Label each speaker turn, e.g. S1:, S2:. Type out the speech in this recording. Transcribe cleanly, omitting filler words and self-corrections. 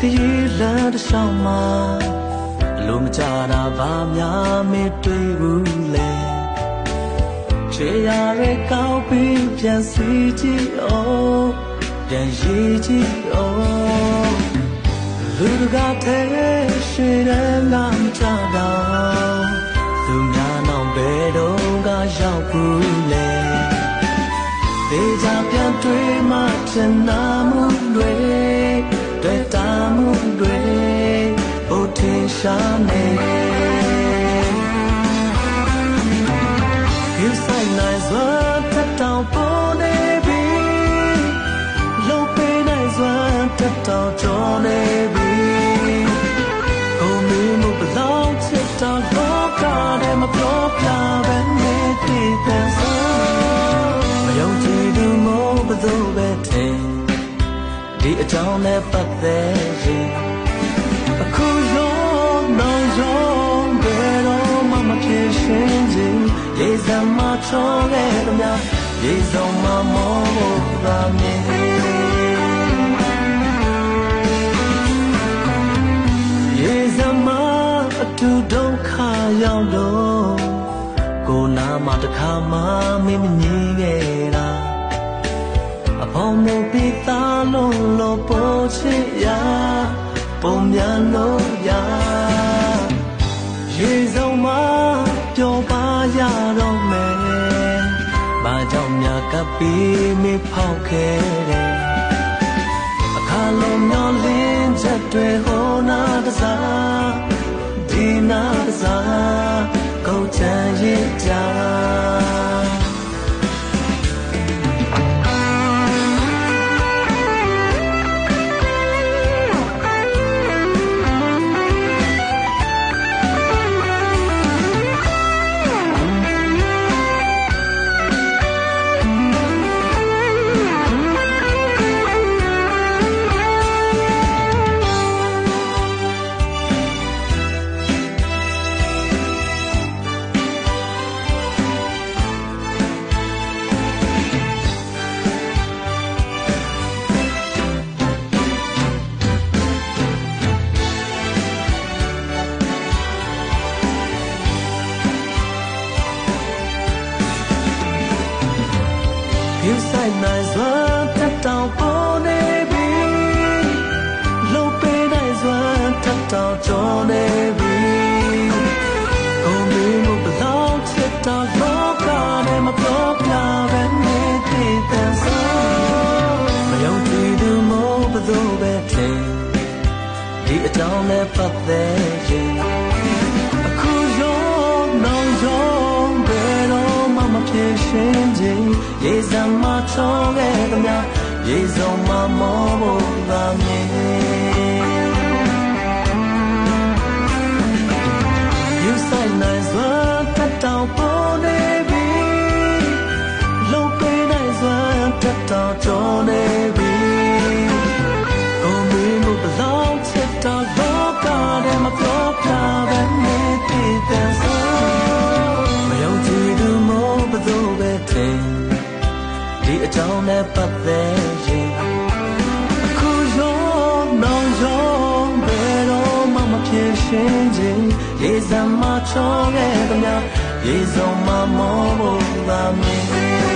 S1: ခရီးလမ်းတစ်လျှောက်မှာအလိုမကျတာဘာများမတွေ့ဘူးလဲချေရရဲ့ကောင်းပြီးပြန်စီကြည့်အောင်ပြန်ရေးကြည့်အောင်လူကတဲ့ရှိတဲ့ငါမချတော့သူများနောက်ဘယ်တော့ကရောက်ဘူးလဲဒေကြပြန်တွေ့မှချင်နာမှုတွေတွေ့တာမှုတွေဘုထင်ရှားနေယူဆိုင်နိုင်စွာတက်တောင်ပေါ်နေပြီလုံပေးနိုင်စွာတက်တောင်ကျော်နေပြီကိုမင်းမဘလောက်ချစ်တောင်လောကထဲမှာပြောပြပဲနေတည်တဲ့ဆိုမယုံကြည်သူမို့ဘယ်သူပဲထင်ဒီအကြောင်းနဲ့ပတ်သက်ရင်အခုရောနောက်ရောဘယ်တော့မှဖြစ်ရှင်ခြင်းရေစံမချောခဲ့သမျှရေစုံမမောပါမြင်ရေစံမအတူဒုက္ခရောက်လို့ကိုနာမတစ်ခါမှမင်းမငြင်းခဲ့တာအဖော်မို့ပြီးသားလို့ပေါ်ချစ်ရပုံများလို့ရရေစုံမပျော်ပါရတော့မယ်ဘာကြောင့်များကပ်ပြီးမဖောက်ခဲ့တယ်အခါလုံးမျောလင်းချက်တွေဟိုနာတစားဒီနာတစားကိုချမ်းရစ်ကြယူဆိုင်နိုင်စွာတက်တောင်ပေါ်နေပြီလုံပေးနိုင်စွာတက်တောင်ကျော်နေပြီကိုမင်းမဘလောက်ချစ်တော့လောကထဲမှာပြောပြပဲနေတည်တဲ့ဆိုမယုံကြည်သူမို့ဘယ်သူပဲထင်ဒီအကြောင်းနဲ့ပတ်သက်ရင်အခုရောနောက်ရောဘယ်တော့မှဖြစ်ရှင်ခြင်းရေစံမချောခဲ့သမျှရေစုံမမောဖို့သာမြင်ယူဆိုင်နိုင်စွာတက်တောင်ပေါ်နေပြီလုံပေးနိုင်စွာတက်တောင်ကျော်နေပြီကိုမင်းမဘလောက်ချစ်တော့လောကထဲမှာပြောပြပဲနေတည်တဲ့ဆိုမယုံကြည်သူမို့ဘယ်သူပဲထင်ဒီအကြောင်းနဲ့ပတ်သက်ရင်အခုရောနောက်ရောဘယ်တော့မှဖြစ်ရှင်ခြင်းရေစံမချောခဲ့သမျှရေစုံမမောဖို့သာမြင်